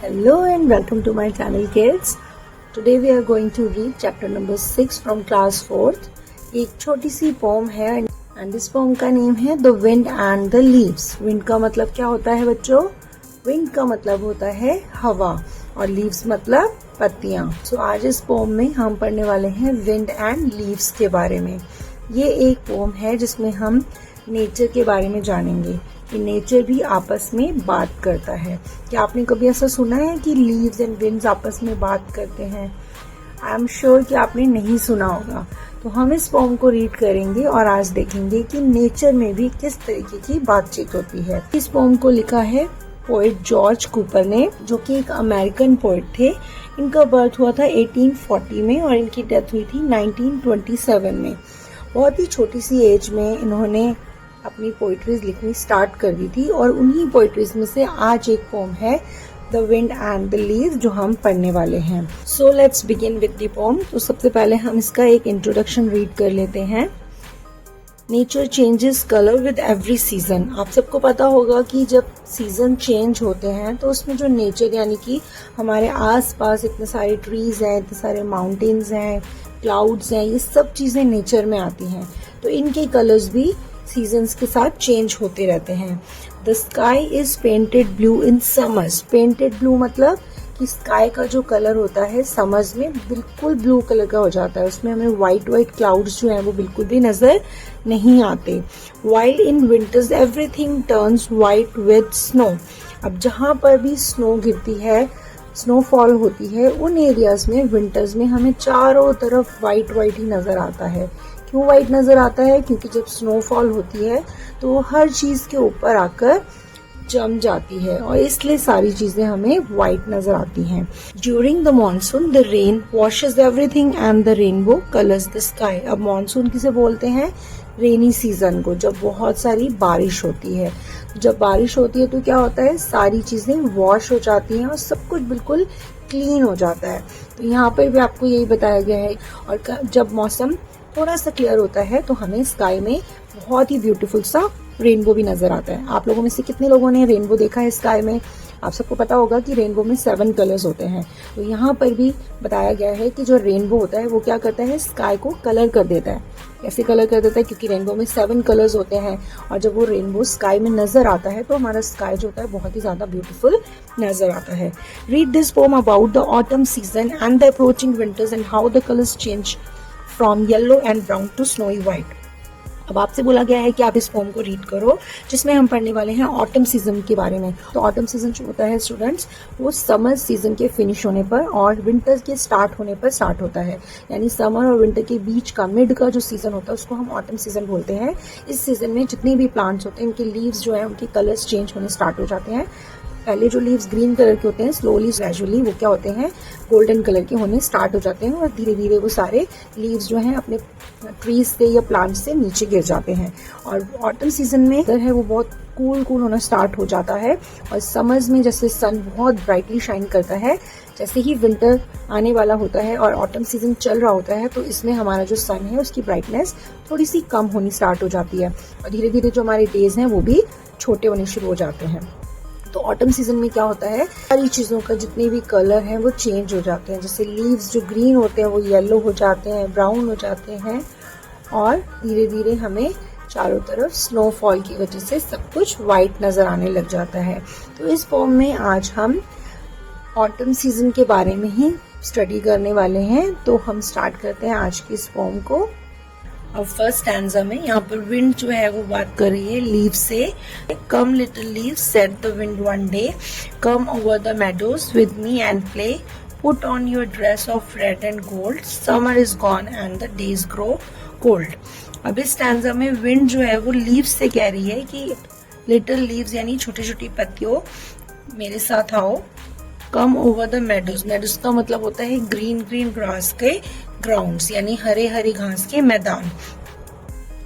Hello and welcome to my channel kids. Today we are going to read chapter number 6 from class 4th. एक छोटी सी pome है and this poem का name है The Wind and the Leaves. Wind का मतलब क्या होता है बच्चों? Wind का मतलब होता है हवा और leaves मतलब पत्तियां. So आज इस पोम में हम पढ़ने वाले हैं Wind and Leaves के बारे में. ये एक पोम है जिसमें हम नेचर के बारे में जानेंगे कि नेचर भी आपस में बात करता है. क्या आपने कभी ऐसा सुना है कि लीव्स एंड विंड्स आपस में बात करते हैं? आई एम श्योर कि आपने नहीं सुना होगा. तो हम इस पोम को रीड करेंगे और आज देखेंगे कि नेचर में भी किस तरीके की बातचीत होती है. इस पोम को लिखा है पोएट जॉर्ज कूपर ने, जो कि एक अमेरिकन पोएट थे. इनका बर्थ हुआ था 1840 में और इनकी डेथ हुई थी 1927 में. बहुत ही छोटी सी एज में इन्होंने अपनी पोइट्रीज लिखनी स्टार्ट कर दी थी और उन्हीं पोइट्रीज में से आज एक पोम है the wind and the leaves जो हम पढ़ने वाले हैं. So let's begin with the pome. तो सबसे पहले हम इसका एक इंट्रोडक्शन रीड कर लेते हैं. Nature changes colour with every season. आप सबको पता होगा कि जब सीजन चेंज होते हैं तो उसमें जो नेचर यानी कि हमारे आसपास इतने सारे ट्रीज हैं, इतने सारे माउंटेन्स हैं, क्लाउड्स हैं, ये सब चीजें नेचर में आती हैं. तो इनके कलर्स भी सीजन्स के साथ चेंज होते रहते हैं. The sky is painted blue in summers. Painted blue मतलब कि स्काई का जो कलर होता है समर्स में बिल्कुल ब्लू कलर का हो जाता है. उसमें हमें व्हाइट क्लाउड्स जो हैं वो बिल्कुल भी नजर नहीं आते. While in winters everything turns white with snow. अब जहां पर भी स्नो गिरती है, स्नोफॉल होती है, उन एरियाज में विंटर्स में हमें चारों तरफ व्हाइट ही नजर आता है. क्यों व्हाइट नजर आता है? क्योंकि जब स्नोफॉल होती है तो हर चीज के ऊपर आकर जम जाती है और इसलिए सारी चीजें हमें व्हाइट नजर आती हैं. During the monsoon the rain washes everything and the rainbow colours the sky. अब मॉनसून किसे बोलते हैं? रेनी सीजन को, जब बहुत सारी बारिश होती है. जब बारिश होती है तो क्या होता है, सारी चीजें वॉश हो जाती हैं और सब कुछ बिल्कुल क्लीन हो जाता है. तो यहाँ पर भी आपको यही बताया गया है. और जब मौसम थोड़ा सा क्लियर होता है तो हमें स्काई में बहुत ही ब्यूटीफुल सा रेनबो भी नजर आता है. आप लोगों में से कितने लोगों ने रेनबो देखा है स्काई में? आप सबको पता होगा कि रेनबो में 7 कलर्स होते हैं. तो यहाँ पर भी बताया गया है कि जो रेनबो होता है वो क्या करता है, स्काई को कलर कर देता है. कैसे कलर कर देता है? क्योंकि रेनबो में 7 कलर्स होते हैं और जब वो रेनबो स्काई में नजर आता है तो हमारा स्काई जो होता है बहुत ही ज्यादा ब्यूटीफुल नजर आता है. Read this poem about the autumn season and the approaching winters and how the colours change from yellow and brown to snowy white. अब आपसे बोला गया है कि आप इस पोम को रीड करो जिसमें हम पढ़ने वाले हैं ऑटम सीजन के बारे में. तो ऑटम सीजन जो होता है स्टूडेंट्स, वो समर सीजन के फिनिश होने पर और विंटर के स्टार्ट होने पर स्टार्ट होता है. यानी समर और विंटर के बीच का मिड का जो सीजन होता है उसको हम ऑटम सीजन बोलते हैं. इस सीजन में जितने भी प्लांट्स होते हैं उनके लीव्स जो है उनके कलर्स चेंज होने स्टार्ट हो जाते हैं. पहले जो लीव्स ग्रीन कलर के होते हैं स्लोली ग्रेजुअली वो क्या होते हैं, गोल्डन कलर के होने स्टार्ट हो जाते हैं और धीरे धीरे वो सारे लीव्स जो हैं अपने ट्रीज से या प्लांट से नीचे गिर जाते हैं. और ऑटम सीजन में है वो बहुत कूल होना स्टार्ट हो जाता है. और समर्स में जैसे सन बहुत ब्राइटली शाइन करता है, जैसे ही विंटर आने वाला होता है और ऑटम सीजन चल रहा होता है तो इसमें हमारा जो सन है उसकी ब्राइटनेस थोड़ी सी कम होनी स्टार्ट हो जाती है और धीरे धीरे जो हमारे डेज हैं वो भी छोटे होने शुरू हो जाते हैं. तो ऑटम सीजन में क्या होता है, सारी चीजों का जितने भी कलर हैं वो चेंज हो जाते हैं. जैसे लीव्स जो ग्रीन होते हैं वो येलो हो जाते हैं, ब्राउन हो जाते हैं और धीरे धीरे हमें चारों तरफ स्नोफॉल की वजह से सब कुछ व्हाइट नजर आने लग जाता है. तो इस पोम में आज हम ऑटम सीजन के बारे में ही स्टडी करने वाले हैं. तो हम स्टार्ट करते हैं आज की इस पोम को. अब फर्स्ट स्टैंजा में यहाँ पर विंड जो है वो बात कर रही है लीव से. कम little leaves said the wind one day, come over the meadows with me and play, put on your dress of red and gold, summer is gone and the days grow cold. अब इस stanza में wind जो है वो leaves से कह रही है कि लिटिल लीव्स यानी छोटी छोटी पत्तियों मेरे साथ आओ. Come over the meadows. Meadows का मतलब होता है ग्रीन ग्रास के ग्राउंड्स यानी हरे घास के मैदान.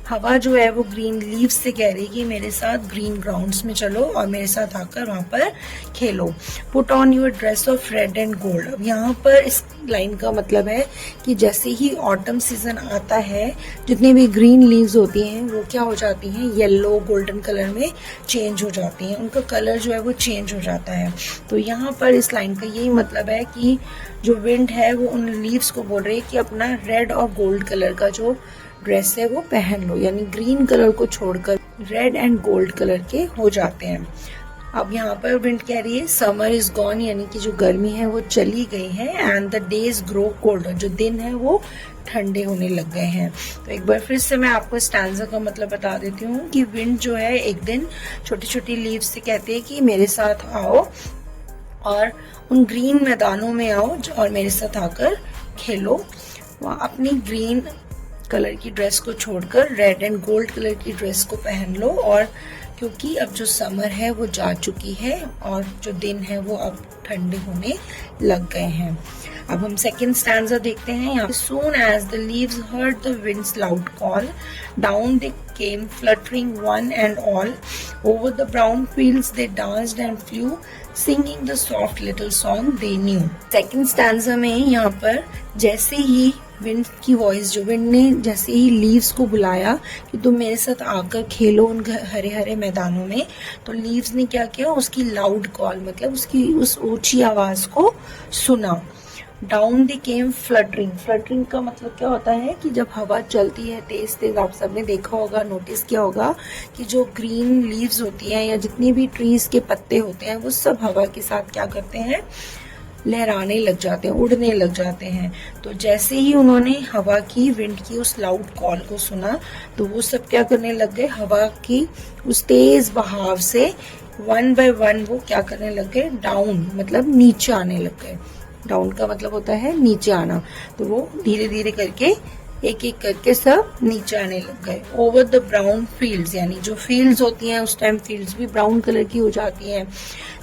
हवा जो है वो ग्रीन लीव्स से कह रही है कि मेरे साथ ग्रीन ग्राउंड्स में चलो और मेरे साथ आकर वहां पर खेलो। Put on your dress of red and gold. अब यहाँ पर इस लाइन का मतलब है कि जैसे ही ऑटम सीजन आता है, जितनी भी ग्रीन लीव्स होती हैं वो क्या हो जाती हैं, येलो गोल्डन कलर में चेंज हो जाती हैं, उनका कलर जो है वो चेंज हो जाता है। तो यहाँ पर इस लाइन का यही मतलब है कि जो विंड है वो उन लीव्स को बोल रही है कि अपना रेड और गोल्ड कलर का जो ड्रेस है वो पहन लो, यानी ग्रीन कलर को छोड़कर रेड एंड गोल्ड कलर के हो जाते हैं। अब यहाँ पर विंड कह रही है समर इज गॉन, यानी कि जो गर्मी है वो चली गई है, and the days grow colder, जो दिन है वो ठंडे होने लग गए हैं। तो एक बार फिर से मैं आपको स्टैंजा का मतलब बता देती हूँ कि विंड जो है एक दिन छोटी छोटी लीव्स से कहते हैं कि मेरे साथ आओ और उन ग्रीन मैदानों में आओ और मेरे साथ आकर खेलो। वहाँ अपनी ग्रीन कलर की ड्रेस को छोड़कर रेड एंड गोल्ड कलर की ड्रेस को पहन लो, और क्योंकि अब जो समर है वो जा चुकी है और जो दिन है वो अब ठंडे होने लग गए हैं। अब हम सेकंड स्टैंजा देखते हैं यहाँ। Soon as the leaves heard the wind's loud call, down they came fluttering one and all. Over the brown fields they danced and flew, singing the soft little song they knew. Second stanza में यहाँ पर जैसे ही wind की voice, जो wind ने जैसे he leaves को बुलाया कि तुम मेरे साथ आकर खेलो उन हरे हरे मैदानों में, तो लीव्स ने क्या किया, उसकी लाउड कॉल मतलब उसकी उस ऊंची आवाज को सुना। डाउन दे केम फ्लटरिंग। फ्लटरिंग का मतलब क्या होता है कि जब हवा चलती है तेज तेज, आप सबने देखा होगा, नोटिस किया होगा कि जो ग्रीन लीव्स होती हैं या जितनी भी ट्रीज के पत्ते होते हैं वो सब हवा के साथ क्या करते हैं, लहराने लग जाते हैं, उड़ने लग जाते हैं। तो जैसे ही उन्होंने हवा की, विंड की उस लाउड कॉल को सुना तो वो सब क्या करने लग गए, हवा की उस तेज बहाव से वन बाय वन वो क्या करने लग गए, डाउन मतलब नीचे आने लग गए। डाउन का मतलब होता है नीचे आना, तो वो धीरे धीरे करके एक एक करके सब नीचे आने लग गए। ओवर द ब्राउन फील्ड्स, यानी जो फील्ड्स होती हैं उस टाइम फील्ड्स भी ब्राउन कलर की हो जाती हैं।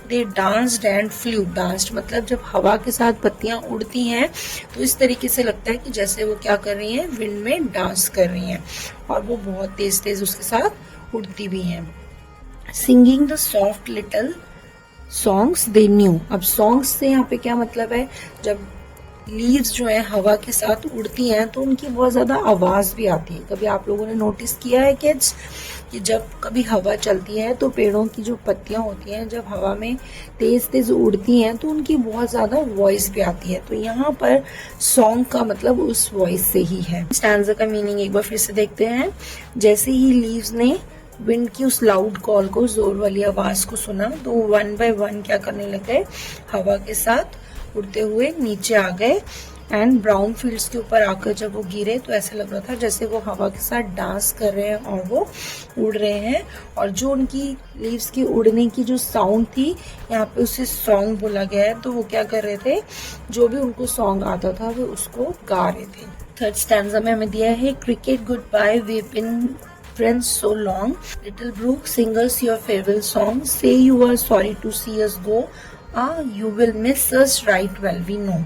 दे डांस्ड एंड फ्लू। डांस्ड मतलब जब हवा के साथ पत्तियां उड़ती हैं तो इस तरीके से लगता है कि जैसे वो क्या कर रही हैं, विंड में डांस कर रही हैं, और वो बहुत तेज तेज उसके साथ उड़ती भी हैं। Singing the soft little songs they knew. अब सॉन्ग्स से यहाँ पे क्या मतलब है, जब लीव्स जो है हवा के साथ उड़ती हैं तो उनकी बहुत ज्यादा आवाज भी आती है। कभी आप लोगों ने नोटिस किया है किड्स कि जब कभी हवा चलती है तो पेड़ों की जो पत्तियां होती हैं जब हवा में तेज तेज उड़ती हैं तो उनकी बहुत ज्यादा वॉइस भी आती है। तो यहाँ पर सॉन्ग का मतलब उस वॉइस से ही है। स्टैंजा का मीनिंग एक बार फिर से देखते हैं। जैसे ही लीव्स ने विंड की उस लाउड कॉल को, जोर वाली आवाज को सुना तो वन बाय वन क्या करने लगे, हवा के साथ उड़ते हुए नीचे आ गए, एंड ब्राउन फील्ड्स के ऊपर आकर जब वो गिरे तो ऐसा लग रहा था जैसे वो हवा के साथ डांस कर रहे हैं और वो उड़ रहे हैं। और जो उनकी लीव्स की उड़ने की जो साउंड थी यहाँ पे उसे सॉन्ग बोला गया है। तो वो क्या कर रहे थे, जो भी उनको सॉन्ग आता था वो उसको गा रहे थे। थर्ड स्टैंजा में हमें दिया है, cricket good bye we been friends so long, little brook sing us your farewell song, say you are sorry to see us go, you will miss us right well we know।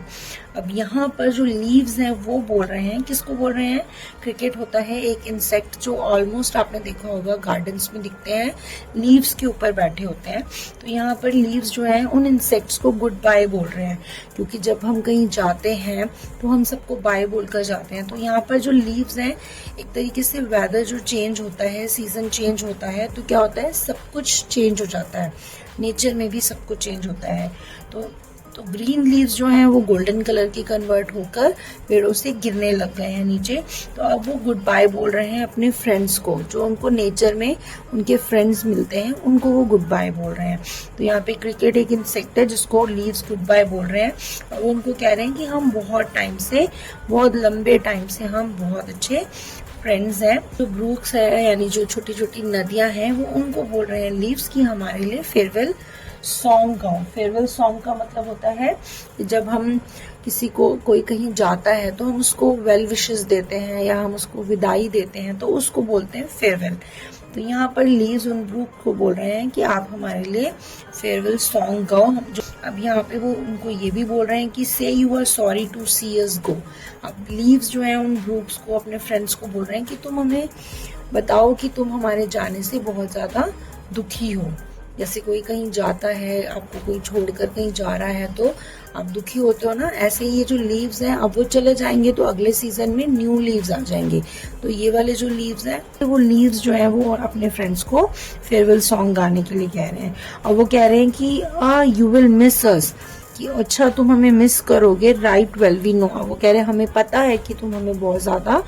अब यहाँ पर जो leaves हैं वो बोल रहे हैं, किसको बोल रहे हैं, क्रिकेट होता है एक इंसेक्ट जो ऑलमोस्ट आपने देखा होगा गार्डन्स में दिखते हैं, लीव्स के ऊपर बैठे होते हैं। तो यहाँ पर लीव्स जो हैं उन इंसेक्ट्स को गुड बाय बोल रहे हैं, क्योंकि जब हम कहीं जाते हैं तो हम सबको बाय बोलकर जाते हैं। तो यहाँ पर जो लीव्स हैं, एक तरीके से वेदर जो चेंज होता है, सीजन चेंज होता है तो क्या होता है, सब कुछ चेंज हो जाता है, नेचर में भी सब कुछ चेंज होता है। तो ग्रीन लीव्स जो हैं वो गोल्डन कलर की कन्वर्ट होकर पेड़ों से गिरने लग गए हैं नीचे। तो अब वो गुड बाय बोल रहे हैं अपने फ्रेंड्स को, जो उनको नेचर में उनके फ्रेंड्स मिलते हैं उनको वो गुड बाय बोल रहे हैं। तो यहाँ पे क्रिकेट एक इंसेक्ट है जिसको लीव्स गुड बाय बोल रहे हैं, और वो उनको कह रहे हैं कि हम बहुत टाइम से, बहुत लंबे टाइम से हम बहुत अच्छे फ्रेंड्स हैं। जो ब्रूक्स है यानी जो छोटी छोटी नदियां हैं वो उनको बोल रहे हैं लीव्स की हमारे लिए फेयरवेल सॉन्ग गाओ। फेयरवेल सॉन्ग का मतलब होता है कि जब हम किसी को, कोई कहीं जाता है तो हम उसको वेल विशेस देते हैं या हम उसको विदाई देते हैं तो उसको बोलते हैं फेयरवेल। तो यहाँ पर लीव्स उन ब्रूक को बोल रहे हैं कि आप हमारे लिए फेयरवेल सॉन्ग गाओ। अब यहाँ पे वो उनको ये भी बोल रहे हैं कि से यू आर सॉरी टू सी अस गो। अब लीव्स जो है उन ब्रूक्स को, अपने फ्रेंड्स को बोल रहे हैं कि तुम हमें बताओ कि तुम हमारे जाने से बहुत ज्यादा दुखी हो। जैसे कोई कहीं जाता है, आपको कोई छोड़कर कहीं जा रहा है तो आप दुखी होते हो ना, ऐसे ही ये जो लीव्स हैं अब वो चले जाएंगे तो अगले सीजन में न्यू लीव्स आ जाएंगे। तो ये वाले जो लीव्स हैं वो लीव्स जो है वो अपने फ्रेंड्स को फेयरवेल सॉन्ग गाने के लिए कह रहे हैं। और वो कह रहे हैं कि यू विल मिस अस, कि अच्छा तुम हमें मिस करोगे, राइट वेल वी नो। वो कह रहे हैं हमें पता है कि तुम हमें बहुत ज्यादा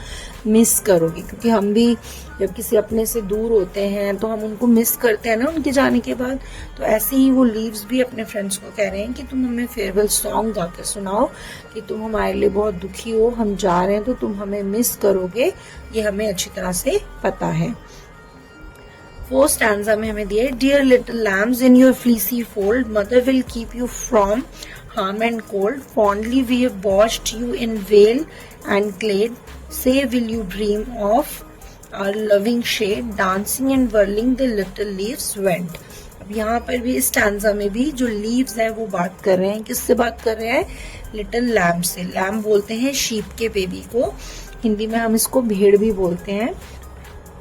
मिस करोगे, क्योंकि हम भी जब किसी अपने से दूर होते हैं तो हम उनको मिस करते हैं ना उनके जाने के बाद। तो ऐसे ही वो लीव्स भी अपने फ्रेंड्स को कह रहे हैं कि तुम हमें फेयरवेल सॉन्ग गा के सुनाओ कि तुम हमारे लिए बहुत दुखी हो, हम जा रहे हैं तो तुम हमें मिस करोगे, ये हमें अच्छी तरह से पता है। फोर्थ स्टैंजा में हमें दिया है, dear little lambs in your fleecy fold, mother will keep you from harm and cold. Fondly we have watched you in vale and glade. Say will you dream of our loving shade, dancing and whirling the little leaves went. अब यहाँ पर भी इस stanza में भी जो leaves है वो बात कर रहे हैं, किससे बात कर रहे हैं? लिटिल लैम्ब से। लैम्ब बोलते हैं शीप के बेबी को, हिंदी में हम इसको भेड़ भी बोलते हैं।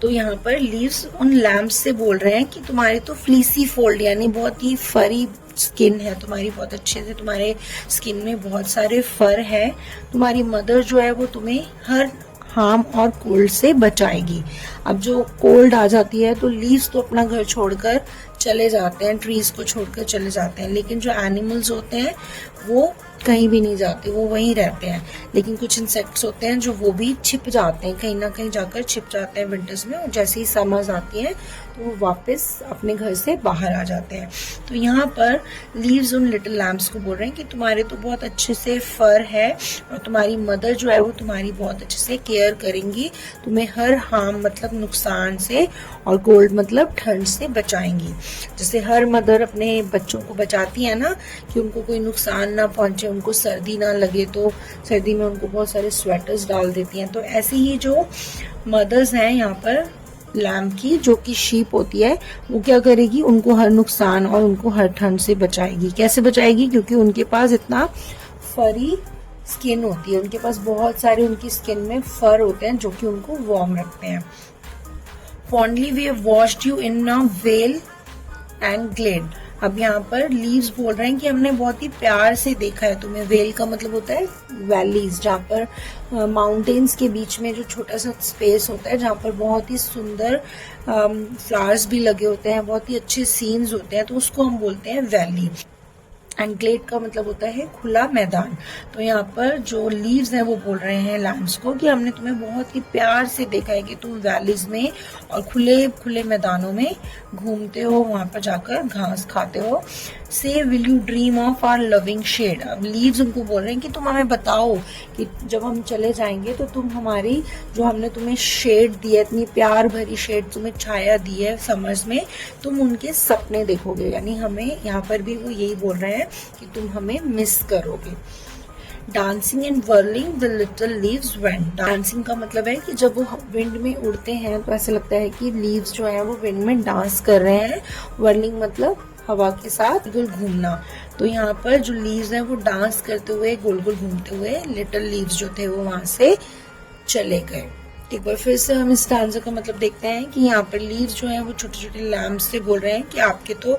तो यहाँ पर लीव्स उन लैम्ब्स से बोल रहे हैं कि तुम्हारी तो फ्लीसी फोल्ड यानी बहुत ही फरी स्किन है तुम्हारी, बहुत अच्छे से तुम्हारे स्किन में बहुत सारे फर है। तुम्हारी मदर जो है वो तुम्हें हर हार्म और कोल्ड से बचाएगी। अब जो कोल्ड आ जाती है तो लीव्स तो अपना घर छोड़कर चले जाते हैं, ट्रीज को छोड़कर चले जाते हैं, लेकिन जो एनिमल्स होते हैं वो कहीं भी नहीं जाते, वो वहीं रहते हैं। लेकिन कुछ इंसेक्ट्स होते हैं जो वो भी छिप जाते हैं, कहीं ना कहीं जाकर छिप जाते हैं विंटर्स में, और जैसे ही समर्स आती है तो वो वापस अपने घर से बाहर आ जाते हैं। तो यहाँ पर लीव्स उन लिटिल लैम्ब्स को बोल रहे हैं कि तुम्हारे तो बहुत अच्छे से फर है और तुम्हारी मदर जो है वो तुम्हारी बहुत अच्छे से केयर करेंगी, तुम्हें हर हार्म मतलब नुकसान से और कोल्ड मतलब ठंड से बचाएंगी। जैसे हर मदर अपने बच्चों को बचाती है ना कि उनको कोई नुकसान ना पहुंचे, उनको सर्दी ना लगे, तो सर्दी में उनको बहुत सारे स्वेटर्स डाल देती हैं। तो ऐसे ही जो मदर्स हैं यहाँ पर लैम्ब की, जो कि शीप होती है, वो क्या करेगी? उनको हर नुकसान और उनको हर ठंड से बचाएगी। कैसे बचाएगी? क्योंकि उनके पास इतना फरी स्किन होती है, उनके पास बहुत सारे उनकी स्किन में फर होते हैं जो कि उनको वार्म रखते हैं। Fondly we have watched you in a vale and glade. अब यहाँ पर लीव्स बोल रहे हैं कि हमने बहुत ही प्यार से देखा है तुम्हें। वेल का मतलब होता है वैलीज, जहाँ पर माउंटेन्स के बीच में जो छोटा सा स्पेस होता है, जहाँ पर बहुत ही सुंदर फ्लावर्स भी लगे होते हैं, बहुत ही अच्छे सीन्स होते हैं, तो उसको हम बोलते हैं वैली। एंड ग्लेड का मतलब होता है खुला मैदान। तो यहाँ पर जो लीव्स हैं वो बोल रहे हैं लैम्ब्स को कि हमने तुम्हें बहुत ही प्यार से देखा है कि तुम वैलीज में और खुले खुले मैदानों में घूमते हो, वहां पर जाकर घास खाते हो। Say will you dream of our loving shade. अब लीव्स उनको बोल रहे हैं कि तुम हमें बताओ कि जब हम चले जाएंगे तो तुम हमारी जो हमने तुम्हें शेड दी है, इतनी प्यार भरी शेड तुम्हें छाया दी है समर्स में, तुम उनके सपने देखोगे। यानी हमें यहाँ पर भी वो यही बोल रहे हैं कि तुम हमें मिस करोगे। Dancing and whirling the little leaves went. Dancing का मतलब है कि जब वो विंड में उड़ते हैं तो ऐसा लगता है कि लीव्स जो है वो विंड में डांस कर रहे हैं। वर्लिंग मतलब हवा के साथ गोल घूमना। तो यहाँ पर जो लीव्स हैं वो डांस करते हुए गोल गोल घूमते हुए लिटिल लीव्स जो थे वो वहां से चले गए। एक बार फिर से हम इस स्टैंजा का मतलब देखते हैं कि यहाँ पर लीव्स जो है वो छोटे छोटे लैम्ब्स से बोल रहे हैं कि आपके तो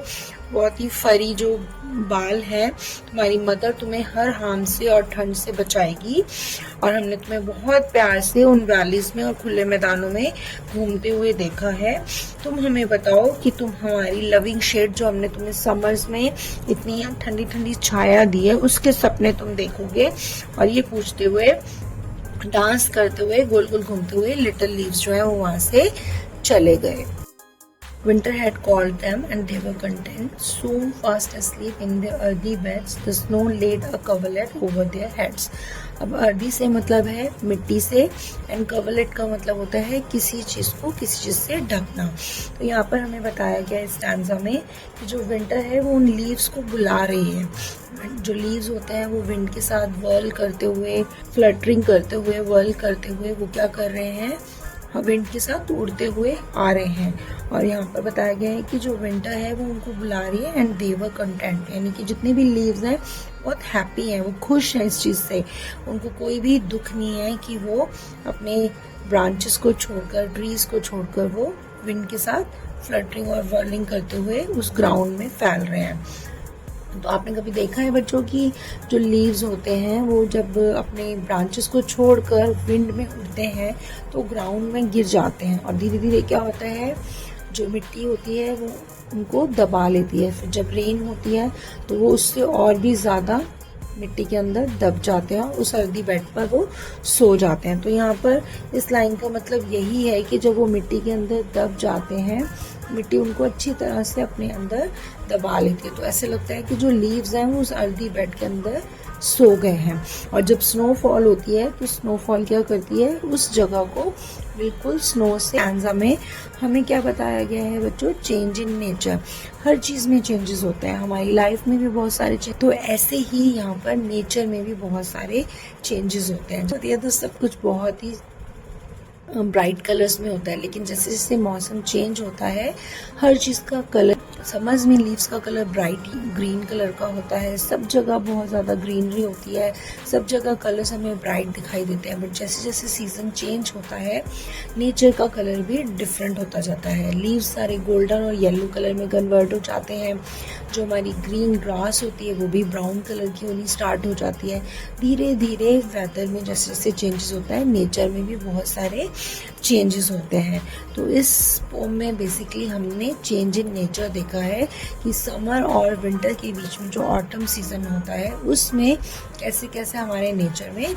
बहुत ही फरी जो बाल है, तुम्हारी मदर तुम्हें हर हार्म से और ठंड से बचाएगी, और हमने तुम्हें बहुत प्यार से उन वैलीज में और खुले मैदानों में घूमते हुए देखा है। तुम हमें बताओ कि तुम हमारी लविंग शेड जो हमने तुम्हें समर्स में इतनी ठंडी ठंडी छाया दी है उसके सपने तुम देखोगे। और ये पूछते हुए डांस करते हुए गोल गोल घूमते हुए लिटिल लीव्स जो है वो वहां से चले गए। Winter had called them and they were content, soon fast asleep in their earthy beds. The snow laid a coverlet over their heads. अब अर्दी से मतलब है मिट्टी से, एंड कवलेट का मतलब होता है किसी चीज को किसी चीज से ढकना। तो यहाँ पर हमें बताया गया इस स्टैंजा में कि जो विंटर है वो उन लीव्स को बुला रही है। जो लीव्स होते हैं वो विंड के साथ वर्ल करते हुए, फ्लटरिंग करते हुए, वर्ल करते हुए वो क्या कर रहे हैं? विंड के साथ उड़ते हुए आ रहे हैं। और यहाँ पर बताया गया है कि जो विंटर है वो उनको बुला रही है एंड दे वर कंटेंट, यानी कि जितने भी लीव्स हैं बहुत हैप्पी हैं, वो खुश हैं इस चीज़ से, उनको कोई भी दुख नहीं है कि वो अपने ब्रांचेस को छोड़कर, ट्रीज को छोड़कर वो विंड के साथ फ्लटरिंग और वर्लिंग करते हुए उस ग्राउंड में फैल रहे हैं। तो आपने कभी देखा है बच्चों की जो लीव्स होते हैं वो जब अपने ब्रांचेस को छोड़कर विंड में उड़ते हैं तो ग्राउंड में गिर जाते हैं, और धीरे धीरे क्या होता है, जो मिट्टी होती है वो उनको दबा लेती है। फिर जब रेन होती है तो वो उससे और भी ज़्यादा मिट्टी के अंदर दब जाते हैं और उस अर्दी बेड पर वो सो जाते हैं। तो यहाँ पर इस लाइन का मतलब यही है कि जब वो मिट्टी के अंदर दब जाते हैं, मिट्टी उनको अच्छी तरह से अपने अंदर दबा लेती है, तो ऐसे लगता है कि जो लीव्स हैं वो उस अर्दी बेड के अंदर सो गए हैं। और जब स्नोफॉल होती है तो स्नोफॉल क्या करती है, उस जगह को बिल्कुल स्नो से एंजा में हमें क्या बताया गया है बच्चों, चेंज इन नेचर। हर चीज़ में चेंजेस होते हैं, हमारी लाइफ में भी बहुत सारे चेंज, तो ऐसे ही यहाँ पर नेचर में भी बहुत सारे चेंजेस होते हैं। तो सब कुछ बहुत ही ब्राइट कलर्स में होता है, लेकिन जैसे जैसे मौसम चेंज होता है हर चीज़ का कलर, समझ में लीव्स का कलर ब्राइट ग्रीन कलर का होता है, सब जगह बहुत ज़्यादा ग्रीनरी होती है, सब जगह कलर्स हमें ब्राइट दिखाई देते हैं। बट जैसे जैसे सीज़न चेंज होता है नेचर का कलर भी डिफरेंट होता जाता है, लीव्स सारे गोल्डन और येलो कलर में कन्वर्ट हो जाते हैं, जो हमारी ग्रीन ग्रास होती है वो भी ब्राउन कलर की होनी स्टार्ट हो जाती है। धीरे धीरे वेदर में जैसे जैसे चेंजेस होता है नेचर में भी बहुत सारे चेंजेस होते हैं। तो इस पोम में बेसिकली हमने चेंज इन नेचर देखा है कि समर और विंटर के बीच में जो ऑटम सीजन होता है उसमें कैसे कैसे हमारे नेचर में।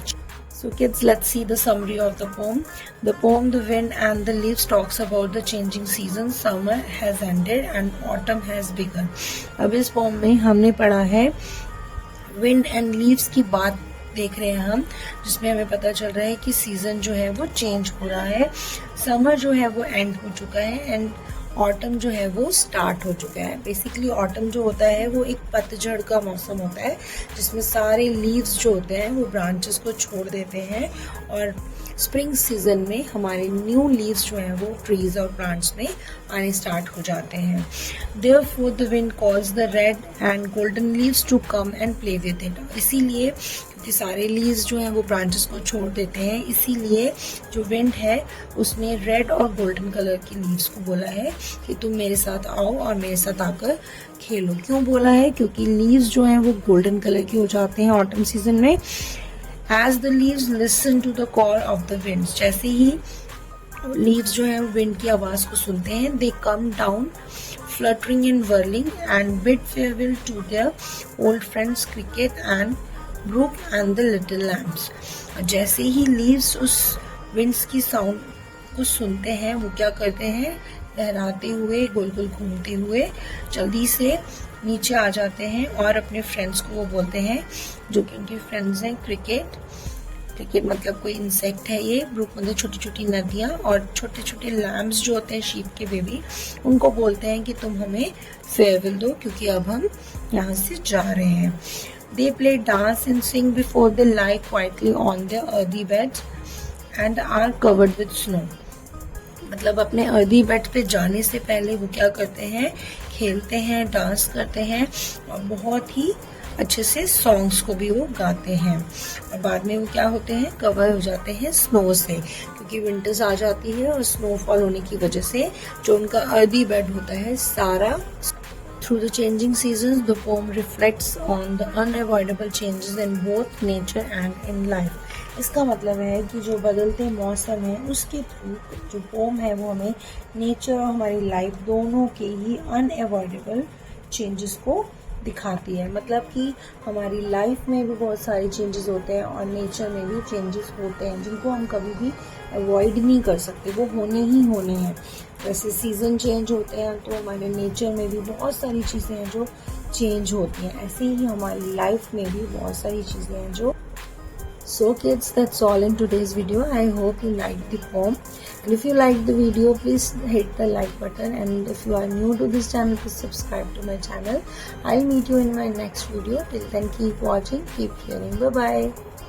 So kids, let's see the summary of the poem. The poem The Wind and the Leaves talks about the changing seasons. Summer has ended and autumn has begun. अब इस poem में हमने पढ़ा है wind and leaves की बात देख रहे हैं हम, जिसमें हमें पता चल रहा है कि सीजन जो है वो चेंज हो रहा है, समर जो है वो एंड हो चुका है एंड ऑटम जो है वो स्टार्ट हो चुका है। बेसिकली ऑटम जो होता है वो एक पतझड़ का मौसम होता है जिसमें सारे लीव्स जो होते हैं वो ब्रांचेस को छोड़ देते हैं, और स्प्रिंग सीजन में हमारे न्यू लीव्स जो हैं वो ट्रीज और प्लांट्स में आने स्टार्ट हो जाते हैं। Therefore the wind calls the red and golden leaves to come and play with it. इसीलिए क्योंकि सारे लीव्स जो हैं वो ब्रांचेस को छोड़ देते हैं, इसीलिए जो विंड है उसने रेड और गोल्डन कलर की लीव्स को बोला है कि तुम मेरे साथ आओ और मेरे साथ आकर खेलो। क्यों बोला है, क्योंकि लीव्स जो हैं वो गोल्डन कलर की हो जाते हैं ऑटम सीजन में। As the leaves listen to the call of the winds, जैसे ही लीव्स जो हैं विंड की आवाज़ को सुनते हैं, they come down fluttering and whirling and bid farewell to their old friends cricket and brook and the little lambs. जैसे he leaves उस विंड्स की साउंड को सुनते हैं वो क्या करते हैं, लहराते हुए गोल गोल घूमते हुए जल्दी से नीचे आ जाते हैं और अपने फ्रेंड्स को वो बोलते हैं, जो कि उनके फ्रेंड्स हैं, क्रिकेट, क्रिकेट मतलब कोई इंसेक्ट है ये, ब्रुक मतलब छोटी छोटी नदियाँ, और छोटे छोटे लैम्स जो होते हैं शीप के बेबी, उनको बोलते हैं कि तुम हमें फेयरवेल दो क्योंकि अब हम यहाँ से जा रहे हैं। They play, dance and sing before they lie quietly on their earthy beds and are covered with snow. मतलब अपने अर्दी बेड पे जाने से पहले वो क्या करते हैं, खेलते हैं, डांस करते हैं और बहुत ही अच्छे से सॉन्ग्स को भी वो गाते हैं, और बाद में वो क्या होते हैं, कवर हो जाते हैं स्नो से, क्योंकि विंटर्स आ जाती है और स्नोफॉल होने की वजह से जो उनका अर्दी बेड होता है सारा। Through the changing seasons, the poem reflects on the unavoidable changes in both nature and in life. इसका मतलब है कि जो बदलते मौसम है उसके थ्रू जो पोम है वो हमें नेचर और हमारी लाइफ दोनों के ही अनएवॉइडेबल चेंजेस को दिखाती है। मतलब कि हमारी लाइफ में भी बहुत सारे चेंजेस होते हैं और नेचर में भी चेंजेस होते हैं जिनको हम कभी भी अवॉइड नहीं कर सकते, वो होने ही होने हैं। वैसे सीज़न चेंज होते हैं तो हमारे नेचर में भी बहुत सारी चीज़ें हैं जो चेंज होती हैं, ऐसे ही हमारी लाइफ में भी बहुत सारी चीज़ें हैं जो। So kids, that's all in today's video. I hope you liked the poem. And if you liked the video, please hit the like button. And if you are new to this channel, please subscribe to my channel. I'll meet you in my next video. Till then, keep watching, keep hearing. Bye bye.